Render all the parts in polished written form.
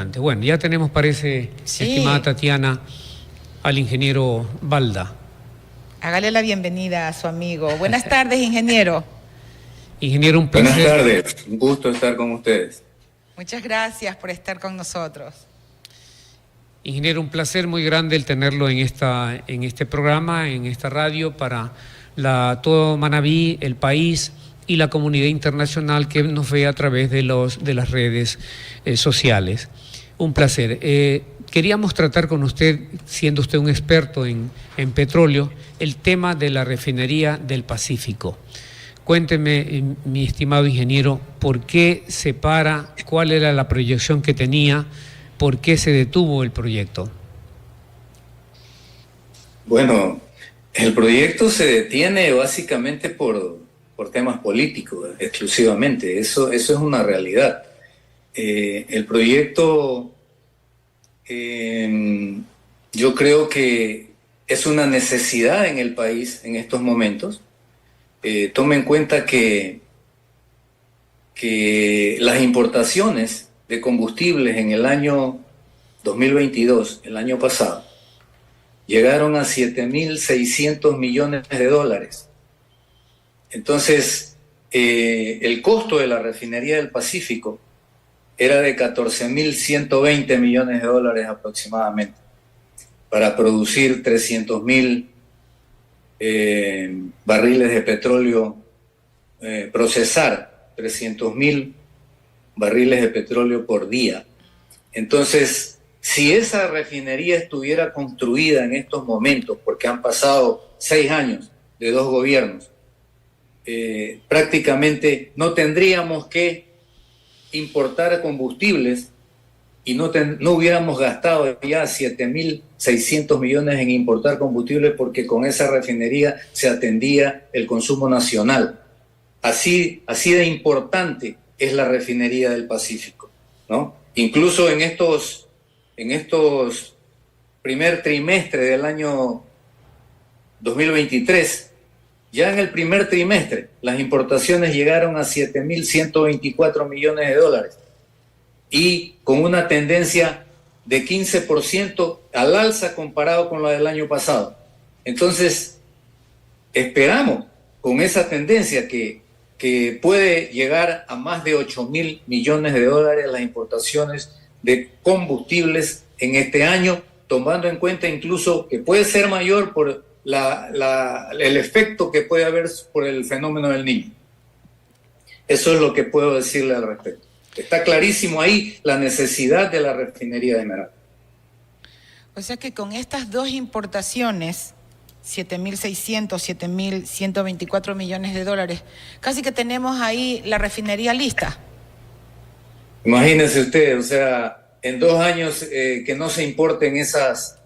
Bueno, ya tenemos, parece, Sí. estimada Tatiana, al ingeniero Balda. Hágale la bienvenida a su amigo. Buenas tardes, ingeniero. Ingeniero, un placer. Buenas tardes, un gusto estar con ustedes. Muchas gracias por estar con nosotros. Ingeniero, un placer muy grande el tenerlo en este programa, en esta radio, para todo Manabí, el país y la comunidad internacional que nos ve a través de las redes sociales. Un placer. Queríamos tratar con usted, siendo usted un experto en petróleo, el tema de la refinería del Pacífico. Cuénteme, mi estimado ingeniero, ¿por qué se para? ¿Cuál era la proyección que tenía? ¿Por qué se detuvo el proyecto? Bueno, el proyecto se detiene básicamente por temas políticos, exclusivamente. Eso es una realidad. El proyecto, yo creo que es una necesidad en el país en estos momentos. Tome en cuenta que las importaciones de combustibles en el año 2022, el año pasado, llegaron a 7.600 millones de dólares. Entonces, el costo de la refinería del Pacífico era de 14.120 millones de dólares aproximadamente, para producir 300.000 barriles de petróleo, procesar 300.000 barriles de petróleo por día. Entonces, si esa refinería estuviera construida en estos momentos, porque han pasado 6 años de 2 gobiernos, prácticamente no tendríamos que importar combustibles y no hubiéramos gastado ya 7.600 millones en importar combustible, porque con esa refinería se atendía el consumo nacional. Así de importante es la refinería del Pacífico, ¿no? Incluso en estos primer trimestre del año 2023, ya en el primer trimestre, las importaciones llegaron a 7.124 millones de dólares y con una tendencia de 15% al alza comparado con la del año pasado. Entonces, esperamos con esa tendencia que puede llegar a más de 8.000 millones de dólares las importaciones de combustibles en este año, tomando en cuenta incluso que puede ser mayor por el efecto que puede haber por el fenómeno del Niño. Eso es lo que puedo decirle al respecto. Está clarísimo ahí la necesidad de la refinería de Meral. O sea que con estas dos importaciones, 7.600, 7.124 millones de dólares, casi que tenemos ahí la refinería lista. Imagínense usted, o sea, en 2 años que no se importen esos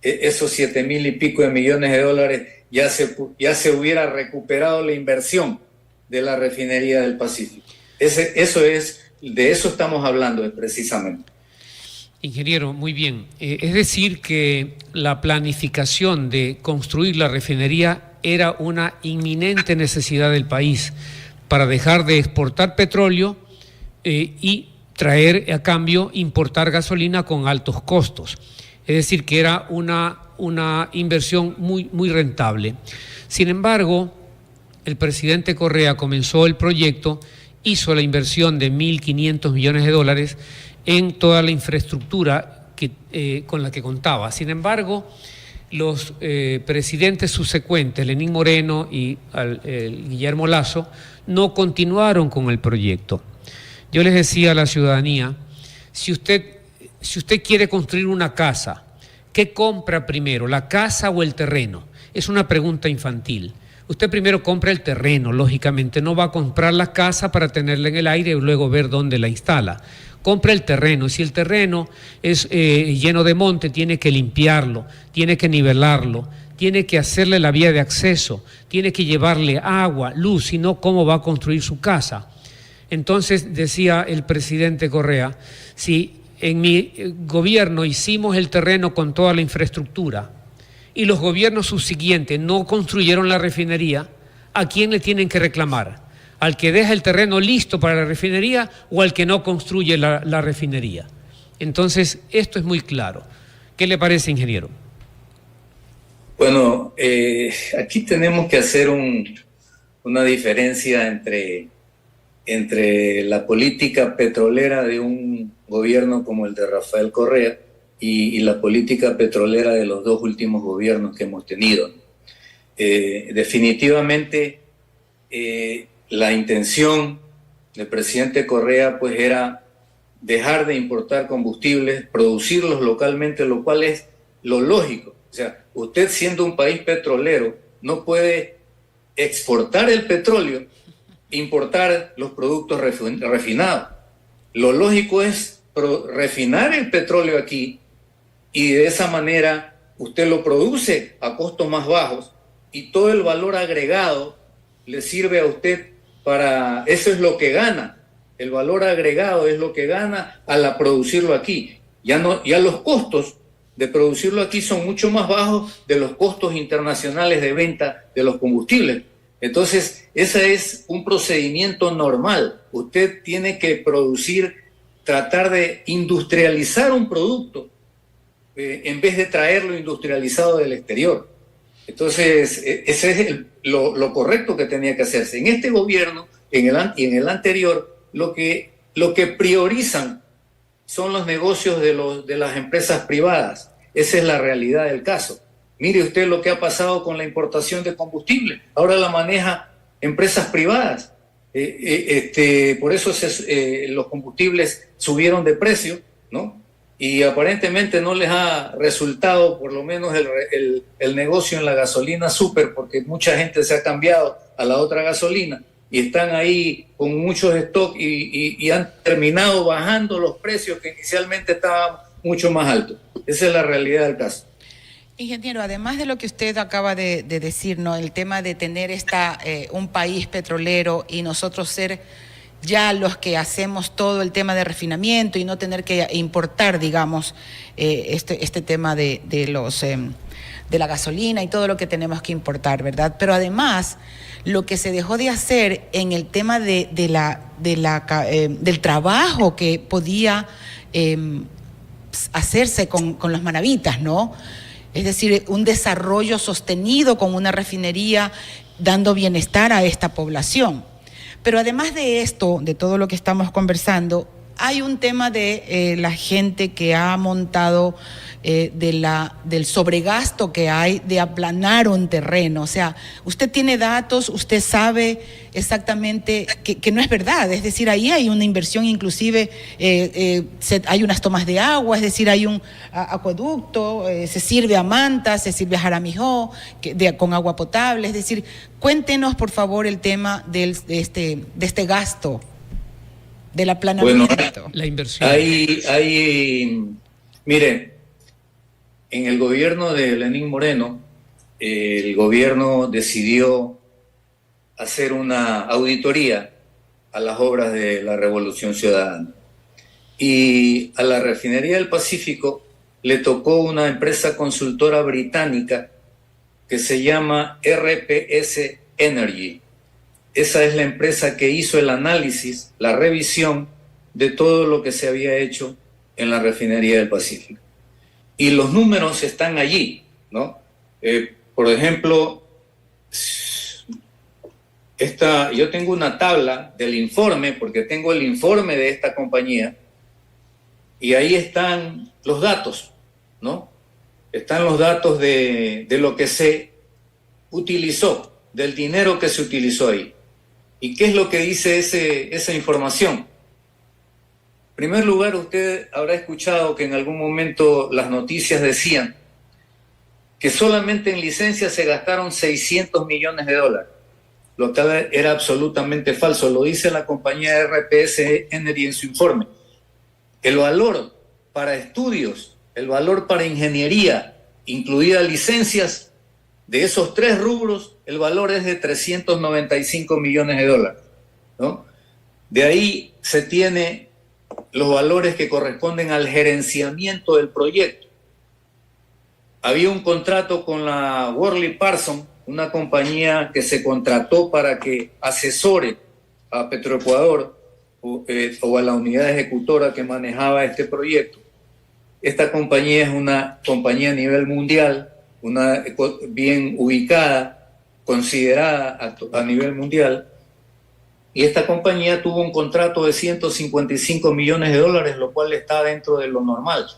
7.000 y pico de millones de dólares, ya se hubiera recuperado la inversión de la refinería del Pacífico. De eso estamos hablando precisamente. Ingeniero, muy bien. Es decir, que la planificación de construir la refinería era una inminente necesidad del país para dejar de exportar petróleo y traer a cambio, importar gasolina con altos costos. Es decir, que era una inversión muy, muy rentable. Sin embargo, el presidente Correa comenzó el proyecto, hizo la inversión de 1.500 millones de dólares en toda la infraestructura con la que contaba. Sin embargo, los presidentes subsecuentes, Lenín Moreno y Guillermo Lasso, no continuaron con el proyecto. Yo les decía a la ciudadanía, si usted quiere construir una casa, ¿qué compra primero, la casa o el terreno? Es una pregunta infantil. Usted primero compra el terreno, lógicamente, no va a comprar la casa para tenerla en el aire y luego ver dónde la instala. Compra el terreno. Si el terreno es lleno de monte, tiene que limpiarlo, tiene que nivelarlo, tiene que hacerle la vía de acceso, tiene que llevarle agua, luz, si no, ¿cómo va a construir su casa? Entonces, decía el presidente Correa, si en mi gobierno hicimos el terreno con toda la infraestructura y los gobiernos subsiguientes no construyeron la refinería, ¿a quién le tienen que reclamar? ¿Al que deja el terreno listo para la refinería o al que no construye la refinería? Entonces, esto es muy claro. ¿Qué le parece, ingeniero? Bueno, aquí tenemos que hacer una diferencia entre la política petrolera de un gobierno como el de Rafael Correa y la política petrolera de los dos últimos gobiernos que hemos tenido. Definitivamente, la intención del presidente Correa pues era dejar de importar combustibles, producirlos localmente, lo cual es lo lógico. O sea, usted siendo un país petrolero no puede exportar el petróleo, importar los productos refinados. Lo lógico es refinar el petróleo aquí y de esa manera usted lo produce a costos más bajos y todo el valor agregado le sirve a usted para... Eso es lo que gana. El valor agregado es lo que gana al producirlo aquí. Ya los costos de producirlo aquí son mucho más bajos de los costos internacionales de venta de los combustibles. Entonces, ese es un procedimiento normal. Usted tiene que tratar de industrializar un producto en vez de traerlo industrializado del exterior. Entonces, ese es lo correcto que tenía que hacerse. En este gobierno y en el anterior, lo que priorizan son los negocios de las empresas privadas. Esa es la realidad del caso. Mire usted lo que ha pasado con la importación de combustible. Ahora la maneja empresas privadas. Por eso los combustibles subieron de precio, ¿no? Y aparentemente no les ha resultado por lo menos el negocio en la gasolina súper, porque mucha gente se ha cambiado a la otra gasolina y están ahí con muchos stock y han terminado bajando los precios que inicialmente estaban mucho más altos. Esa es la realidad del caso. Ingeniero, además de lo que usted acaba de decir, ¿no? El tema de tener un país petrolero y nosotros ser ya los que hacemos todo el tema de refinamiento y no tener que importar, digamos, este tema de la gasolina y todo lo que tenemos que importar, ¿verdad? Pero además, lo que se dejó de hacer en el tema del trabajo que podía hacerse con los manavitas, ¿no? Es decir, un desarrollo sostenido con una refinería dando bienestar a esta población. Pero además de esto, de todo lo que estamos conversando, hay un tema de la gente que ha montado del sobregasto que hay de aplanar un terreno. O sea, usted tiene datos, usted sabe exactamente que no es verdad. Es decir, ahí hay una inversión, inclusive hay unas tomas de agua, es decir, hay un acueducto, se sirve a Manta, se sirve a Jaramijó con agua potable. Es decir, cuéntenos, por favor, el tema de este gasto, del aplanamiento. Bueno, la inversión. Mire, en el gobierno de Lenín Moreno, el gobierno decidió hacer una auditoría a las obras de la Revolución Ciudadana. Y a la Refinería del Pacífico le tocó una empresa consultora británica que se llama RPS Energy. Esa es la empresa que hizo el análisis, la revisión de todo lo que se había hecho en la Refinería del Pacífico. Y los números están allí, ¿no? Por ejemplo, yo tengo una tabla del informe, porque tengo el informe de esta compañía, y ahí están los datos, ¿no? Están los datos de lo que se utilizó, del dinero que se utilizó ahí. ¿Y qué es lo que dice esa información? En primer lugar, usted habrá escuchado que en algún momento las noticias decían que solamente en licencias se gastaron $600 millones, lo que era absolutamente falso. Lo dice la compañía RPS Energy en su informe. El valor para estudios, el valor para ingeniería, incluidas licencias, de esos tres rubros, el valor es de $395 millones, ¿no? De ahí se tiene los valores que corresponden al gerenciamiento del proyecto. Había un contrato con la Worley Parsons, una compañía que se contrató para que asesore a Petroecuador o a la unidad ejecutora que manejaba este proyecto. esta compañía es una compañía a nivel mundial, una bien ubicada, considerada a nivel mundial, y esta compañía tuvo un contrato de 155 millones de dólares, lo cual está dentro de lo normal.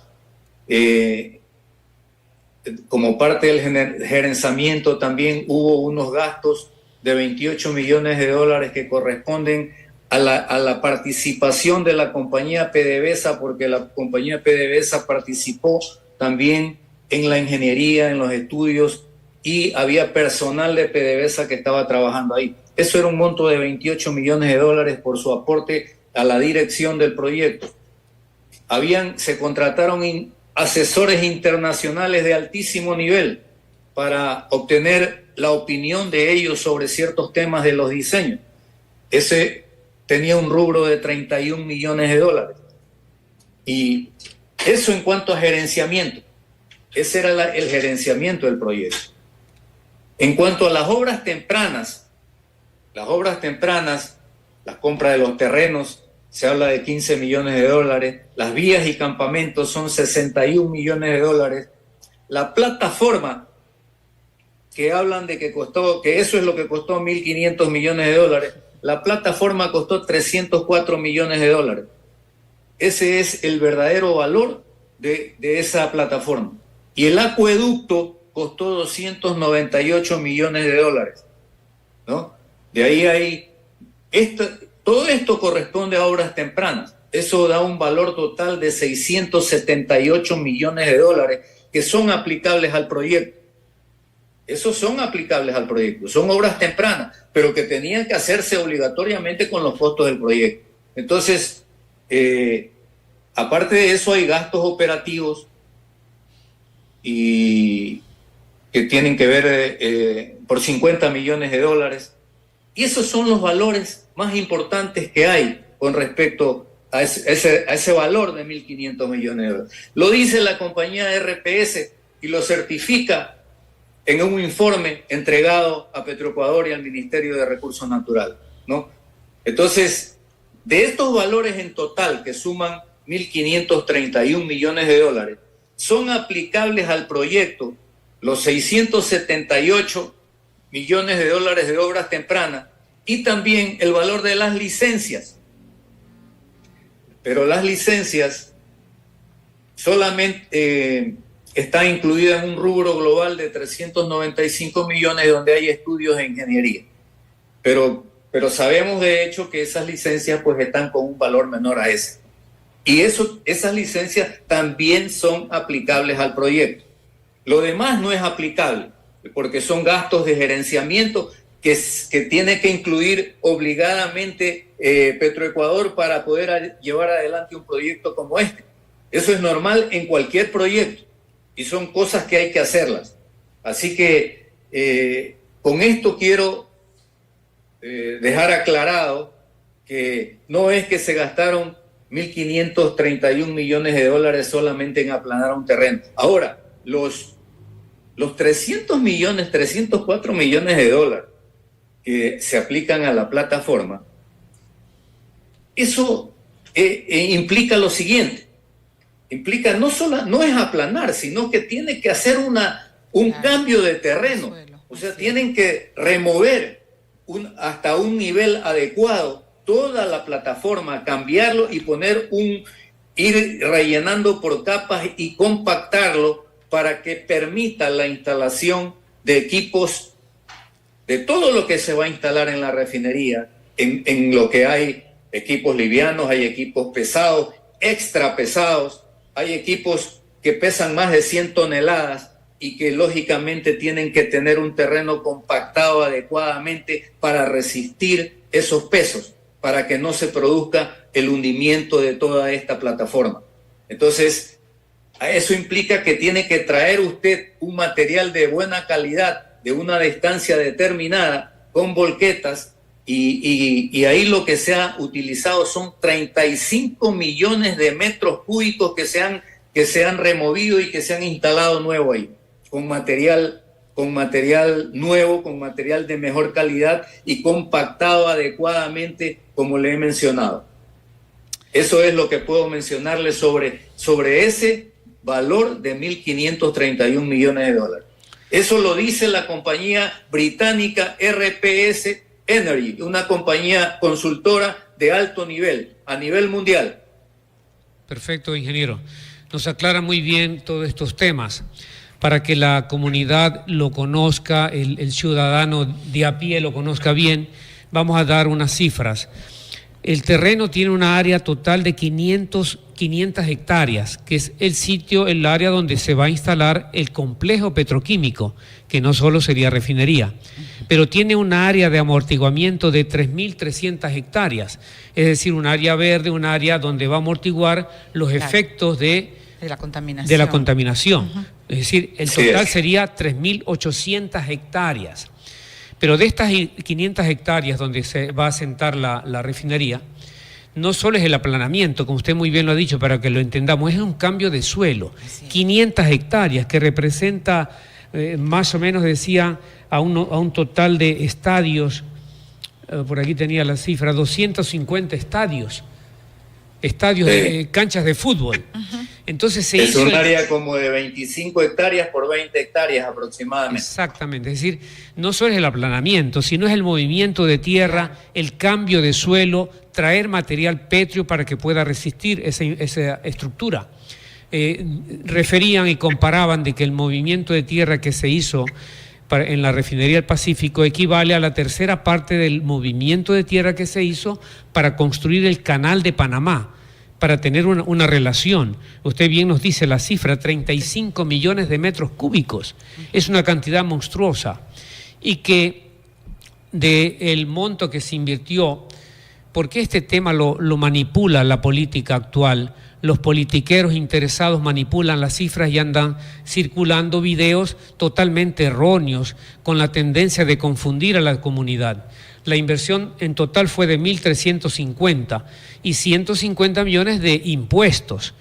Como parte del gerenciamiento también hubo unos gastos de 28 millones de dólares que corresponden a la participación de la compañía PDVSA, porque la compañía PDVSA participó también en la ingeniería, en los estudios, y había personal de PDVSA que estaba trabajando ahí. Eso era un monto de 28 millones de dólares por su aporte a la dirección del proyecto. Se contrataron asesores internacionales de altísimo nivel para obtener la opinión de ellos sobre ciertos temas de los diseños. Ese tenía un rubro de 31 millones de dólares. Y eso en cuanto a gerenciamiento. Ese era el gerenciamiento del proyecto. En cuanto a las obras tempranas, la compra de los terrenos, se habla de 15 millones de dólares, las vías y campamentos son 61 millones de dólares, la plataforma que hablan de que eso es lo que costó 1.500 millones de dólares, la plataforma costó 304 millones de dólares. Ese es el verdadero valor de esa plataforma. Y el acueducto costó 298 millones de dólares, ¿no? De ahí hay... todo esto corresponde a obras tempranas. Eso da un valor total de 678 millones de dólares que son aplicables al proyecto. Esos son aplicables al proyecto. Son obras tempranas, pero que tenían que hacerse obligatoriamente con los costos del proyecto. Entonces, aparte de eso, hay gastos operativos y que tienen que ver por 50 millones de dólares. Y esos son los valores más importantes que hay con respecto a ese valor de 1.500 millones de dólares. Lo dice la compañía RPS y lo certifica en un informe entregado a Petroecuador y al Ministerio de Recursos Naturales, ¿no? Entonces, de estos valores en total que suman 1.531 millones de dólares, son aplicables al proyecto los 678 millones de dólares de obras tempranas y también el valor de las licencias. Pero las licencias solamente está incluida en un rubro global de 395 millones donde hay estudios de ingeniería. Pero sabemos de hecho que esas licencias pues están con un valor menor a ese. Y esas licencias también son aplicables al proyecto. Lo demás no es aplicable porque son gastos de gerenciamiento que tiene que incluir obligadamente Petroecuador para poder llevar adelante un proyecto como este. Eso es normal en cualquier proyecto y son cosas que hay que hacerlas. Así que con esto quiero dejar aclarado que no es que se gastaron 1.531 millones de dólares solamente en aplanar un terreno. Ahora, los 304 millones de dólares que se aplican a la plataforma, eso implica lo siguiente. Implica no es aplanar, sino que tiene que hacer un cambio de terreno. O sea, tienen que remover hasta un nivel adecuado toda la plataforma, cambiarlo y ir rellenando por capas y compactarlo para que permita la instalación de equipos, de todo lo que se va a instalar en la refinería, en lo que hay equipos livianos, hay equipos pesados, extra pesados, hay equipos que pesan más de 100 toneladas y que lógicamente tienen que tener un terreno compactado adecuadamente para resistir esos pesos, para que no se produzca el hundimiento de toda esta plataforma. Entonces, eso implica que tiene que traer usted un material de buena calidad, de una distancia determinada, con volquetas, y ahí lo que se ha utilizado son 35 millones de metros cúbicos que se han removido y que se han instalado nuevo ahí, con material nuevo, con material de mejor calidad y compactado adecuadamente, como le he mencionado. Eso es lo que puedo mencionarle sobre ese valor de 1.531 millones de dólares. Eso lo dice la compañía británica RPS Energy, una compañía consultora de alto nivel, a nivel mundial. Perfecto, ingeniero. Nos aclara muy bien todos estos temas para que la comunidad lo conozca, el ciudadano de a pie lo conozca bien. Vamos a dar unas cifras. El terreno tiene una área total de 500 hectáreas, que es el área donde se va a instalar el complejo petroquímico, que no solo sería refinería, pero tiene una área de amortiguamiento de 3.300 hectáreas, es decir, un área verde, un área donde va a amortiguar los efectos de la contaminación. Es decir, el total sería 3.800 hectáreas. Pero de estas 500 hectáreas donde se va a asentar la refinería, no solo es el aplanamiento, como usted muy bien lo ha dicho, para que lo entendamos, es un cambio de suelo. 500 hectáreas que representa más o menos, decía, a un total de estadios, por aquí tenía la cifra, 250 estadios de canchas de fútbol. Entonces es un área como de 25 hectáreas por 20 hectáreas aproximadamente. Exactamente, es decir, no solo es el aplanamiento, sino es el movimiento de tierra, el cambio de suelo, traer material pétreo para que pueda resistir esa estructura. Referían y comparaban de que el movimiento de tierra que se hizo en la refinería del Pacífico equivale a la tercera parte del movimiento de tierra que se hizo para construir el canal de Panamá, para tener una relación. Usted bien nos dice la cifra, 35 millones de metros cúbicos. Es una cantidad monstruosa. Y que del monto que se invirtió, porque este tema lo manipula la política actual, los politiqueros interesados manipulan las cifras y andan circulando videos totalmente erróneos con la tendencia de confundir a la comunidad. La inversión en total fue de 1.350 y 150 millones de impuestos.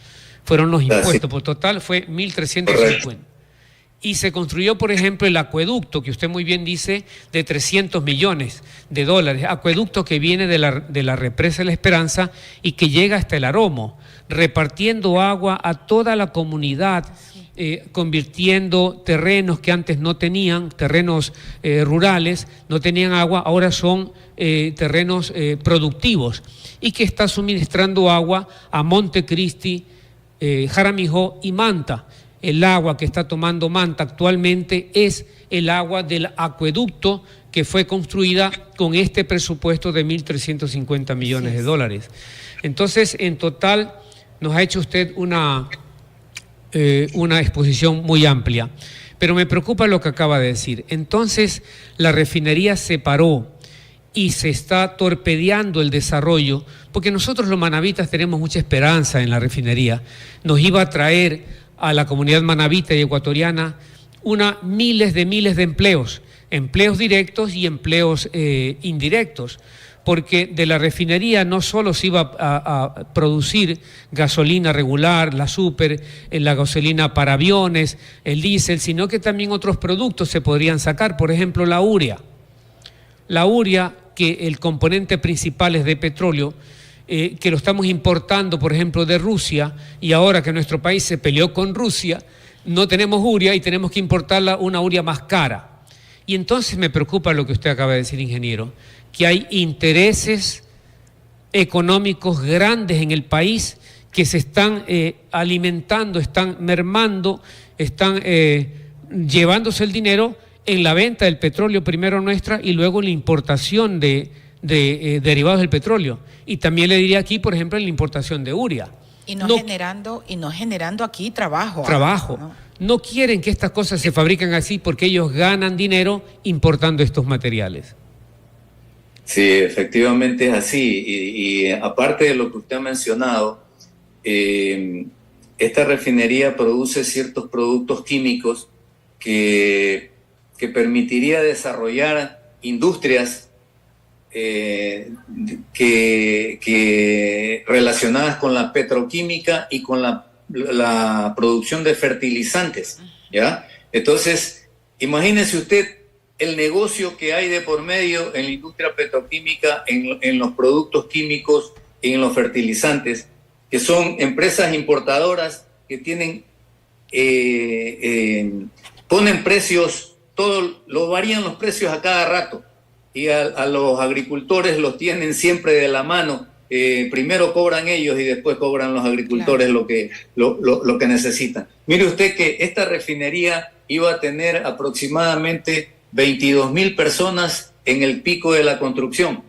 Fueron los impuestos, por total fue 1.350. Y se construyó, por ejemplo, el acueducto, que usted muy bien dice, de 300 millones de dólares. Acueducto que viene de la represa de La Esperanza y que llega hasta el Aromo, repartiendo agua a toda la comunidad, convirtiendo terrenos que antes no tenían, terrenos rurales, no tenían agua, ahora son terrenos productivos, y que está suministrando agua a Montecristi, Jaramijó y Manta. El agua que está tomando Manta actualmente es el agua del acueducto que fue construida con este presupuesto de 1.350 millones de dólares. Entonces, en total, nos ha hecho usted una exposición muy amplia, pero me preocupa lo que acaba de decir. Entonces, la refinería se paró y se está torpedeando el desarrollo, porque nosotros los manavitas tenemos mucha esperanza en la refinería. Nos iba a traer a la comunidad manavita y ecuatoriana miles de empleos directos y empleos indirectos, porque de la refinería no solo se iba a producir gasolina regular, la super, la gasolina para aviones, el diésel, sino que también otros productos se podrían sacar, por ejemplo la urea. La urea, que el componente principal es de petróleo, que lo estamos importando, por ejemplo, de Rusia, y ahora que nuestro país se peleó con Rusia, no tenemos urea y tenemos que importarla una urea más cara. Y entonces me preocupa lo que usted acaba de decir, ingeniero, que hay intereses económicos grandes en el país que se están alimentando, están mermando, están llevándose el dinero en la venta del petróleo primero nuestra y luego en la importación de derivados del petróleo. Y también le diría aquí, por ejemplo, en la importación de urea. Y no generando aquí trabajo. No quieren que estas cosas se fabriquen así porque ellos ganan dinero importando estos materiales. Sí, efectivamente es así. Y aparte de lo que usted ha mencionado, esta refinería produce ciertos productos químicos que permitiría desarrollar industrias que relacionadas con la petroquímica y con la producción de fertilizantes, ¿ya? Entonces, imagínese usted el negocio que hay de por medio en la industria petroquímica, en los productos químicos y en los fertilizantes, que son empresas importadoras que tienen ponen precios, lo varían los precios a cada rato, y a los agricultores los tienen siempre de la mano. Primero cobran ellos y después cobran los agricultores, claro, lo que necesitan. Mire usted que esta refinería iba a tener aproximadamente 22,000 personas en el pico de la construcción,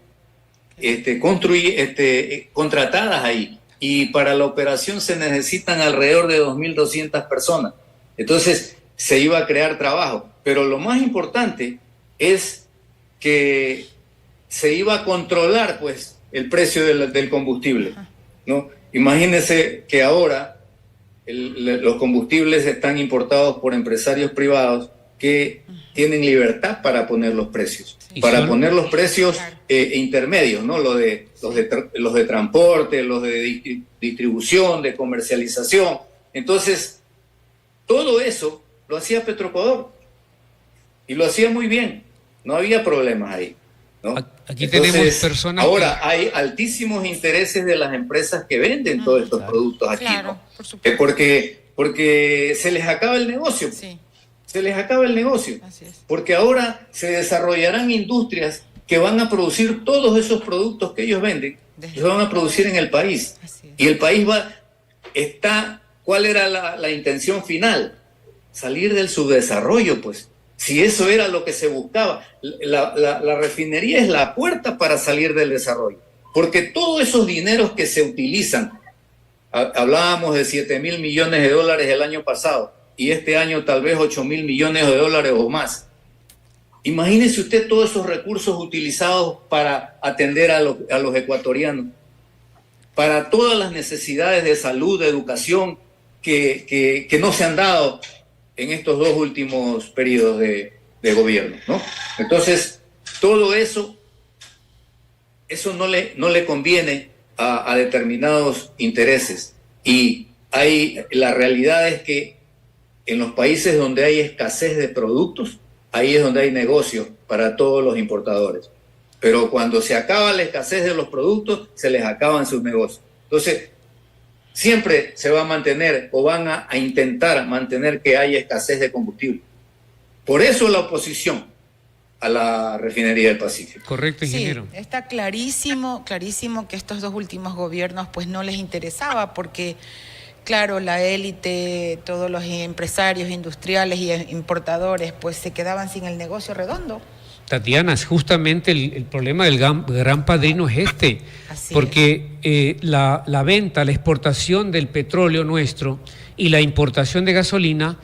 contratadas ahí, y para la operación se necesitan alrededor de 2,200 personas. Entonces se iba a crear trabajo, pero lo más importante es que se iba a controlar, pues, el precio del combustible, ¿no? Imagínense que ahora los combustibles están importados por empresarios privados que tienen libertad para poner los precios, poner los precios intermedios, ¿no? Los de transporte, los de distribución, de comercialización. Entonces, todo eso lo hacía Petroecuador y lo hacía muy bien, no había problemas ahí, ¿no? Aquí entonces, tenemos personas. Ahora hay altísimos intereses de las empresas que venden todos estos productos aquí, claro, ¿no? por supuesto. Porque se les acaba el negocio. Sí. Se les acaba el negocio. Así es. Porque ahora se desarrollarán industrias que van a producir todos esos productos que ellos venden, los van a producir en el país. Y el país ¿cuál era la intención final? Salir del subdesarrollo, pues. Si eso era lo que se buscaba, la refinería es la puerta para salir del desarrollo. Porque todos esos dineros que se utilizan, hablábamos de 7,000 millones de dólares el año pasado, y este año tal vez 8,000 millones de dólares o más. Imagínese usted todos esos recursos utilizados para atender a los ecuatorianos, para todas las necesidades de salud, de educación que no se han dado en estos 2 últimos periodos de gobierno, ¿no? Entonces, todo eso no le conviene a determinados intereses. Y la realidad es que en los países donde hay escasez de productos, ahí es donde hay negocio para todos los importadores. Pero cuando se acaba la escasez de los productos, se les acaban sus negocios. Entonces, siempre se va a mantener o van a intentar mantener que haya escasez de combustible. Por eso la oposición a la refinería del Pacífico. Correcto, ingeniero. Sí, está clarísimo que estos 2 últimos gobiernos pues no les interesaba, porque claro, la élite, todos los empresarios industriales y importadores pues se quedaban sin el negocio redondo. Tatiana, justamente el problema del gran padrino es este, porque la venta, la exportación del petróleo nuestro y la importación de gasolina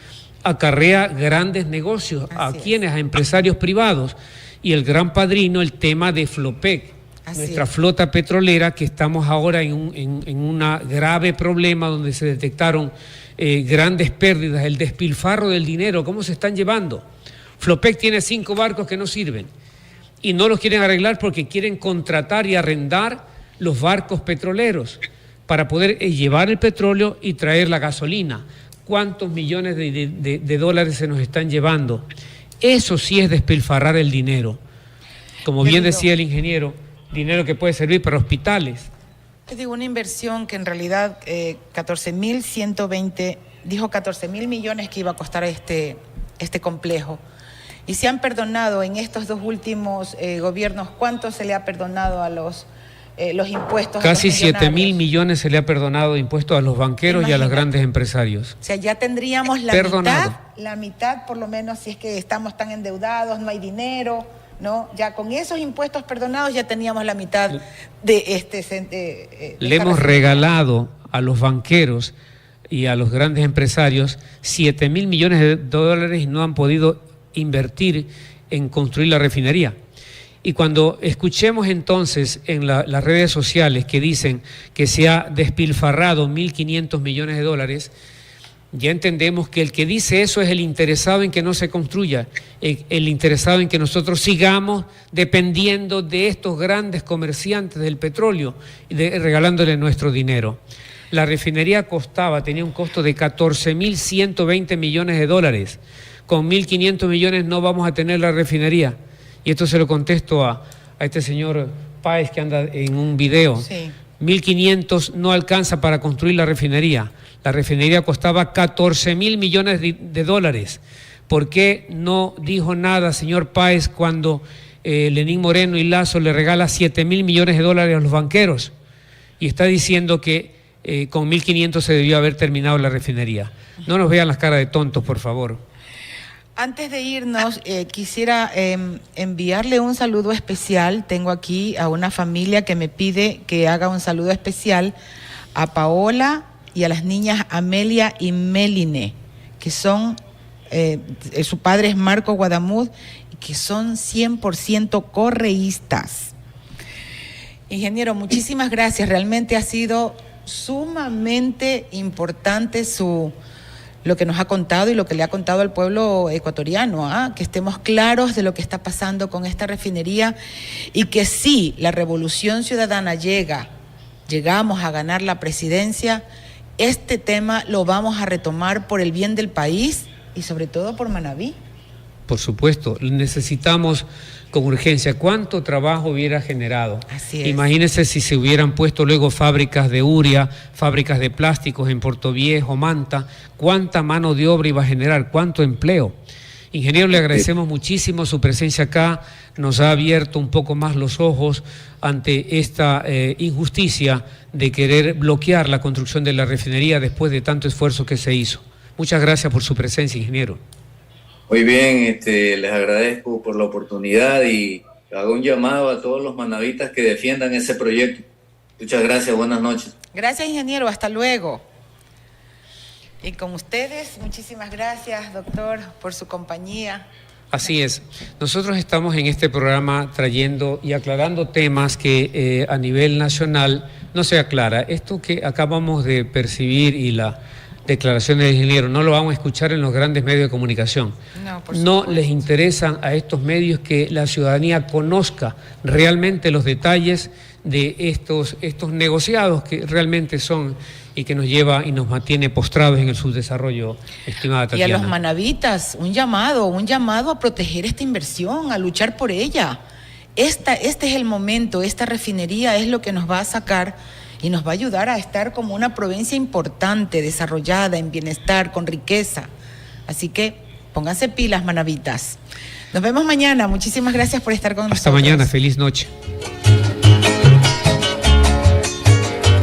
acarrea grandes negocios. ¿A quiénes? A empresarios privados. Y el gran padrino, el tema de Flopec, nuestra flota petrolera, que estamos ahora en un grave problema donde se detectaron grandes pérdidas, el despilfarro del dinero, ¿cómo se están llevando? Flopec tiene 5 barcos que no sirven y no los quieren arreglar porque quieren contratar y arrendar los barcos petroleros para poder llevar el petróleo y traer la gasolina. ¿Cuántos millones de dólares se nos están llevando? Eso sí es despilfarrar el dinero. Como bien decía el ingeniero, dinero que puede servir para hospitales. Te digo, una inversión que en realidad 14,120, dijo 14,000 millones que iba a costar este complejo. Y se han perdonado en estos 2 últimos gobiernos, ¿cuánto se le ha perdonado a los impuestos? Casi 7,000 millones se le ha perdonado de impuestos a los banqueros y a los grandes empresarios. O sea, ya tendríamos la mitad por lo menos, si es que estamos tan endeudados, no hay dinero, ¿no? Ya con esos impuestos perdonados ya teníamos la mitad de le hemos regalado a los banqueros y a los grandes empresarios 7,000 millones de dólares y no han podido invertir en construir la refinería. Y cuando escuchemos entonces en las redes sociales que dicen que se ha despilfarrado 1.500 millones de dólares, ya entendemos que el que dice eso es el interesado en que no se construya, el interesado en que nosotros sigamos dependiendo de estos grandes comerciantes del petróleo y regalándole nuestro dinero. La refinería tenía un costo de 14,120 millones de dólares. Con 1.500 millones no vamos a tener la refinería. Y esto se lo contesto a este señor Páez que anda en un video. 1.500 no alcanza para construir la refinería. La refinería costaba 14.000 millones de dólares. ¿Por qué no dijo nada, señor Páez, cuando Lenín Moreno y Lazo le regala 7.000 millones de dólares a los banqueros? Y está diciendo que con 1.500 se debió haber terminado la refinería. No nos vean las caras de tontos, por favor. Antes de irnos, quisiera enviarle un saludo especial. Tengo aquí a una familia que me pide que haga un saludo especial a Paola y a las niñas Amelia y Meline, que son, su padre es Marco Guadamud, y que son 100% correístas. Ingeniero, muchísimas gracias. Realmente ha sido sumamente importante lo que nos ha contado y lo que le ha contado al pueblo ecuatoriano, que estemos claros de lo que está pasando con esta refinería y que si la revolución ciudadana llegamos a ganar la presidencia, este tema lo vamos a retomar por el bien del país y sobre todo por Manabí. Por supuesto, necesitamos con urgencia. ¿Cuánto trabajo hubiera generado? Así es. Imagínense si se hubieran puesto luego fábricas de urea, fábricas de plásticos en Portoviejo, Manta. ¿Cuánta mano de obra iba a generar? ¿Cuánto empleo? Ingeniero, le agradecemos muchísimo su presencia acá. Nos ha abierto un poco más los ojos ante esta injusticia de querer bloquear la construcción de la refinería después de tanto esfuerzo que se hizo. Muchas gracias por su presencia, ingeniero. Muy bien, les agradezco por la oportunidad y hago un llamado a todos los manavitas que defiendan ese proyecto. Muchas gracias, buenas noches. Gracias, ingeniero, hasta luego. Y con ustedes, muchísimas gracias, doctor, por su compañía. Así es. Nosotros estamos en este programa trayendo y aclarando temas que a nivel nacional no se aclara. Esto que acabamos de percibir y la declaración del ingeniero no lo vamos a escuchar en los grandes medios de comunicación. No les interesan a estos medios que la ciudadanía conozca realmente los detalles de estos negociados que realmente son y que nos lleva y nos mantiene postrados en el subdesarrollo, estimada Tatiana. Y a los manavitas, un llamado a proteger esta inversión, a luchar por ella. Este es el momento, esta refinería es lo que nos va a sacar y nos va a ayudar a estar como una provincia importante, desarrollada, en bienestar, con riqueza. Así que pónganse pilas, manavitas. Nos vemos mañana. Muchísimas gracias por estar con nosotros. Hasta mañana. Feliz noche.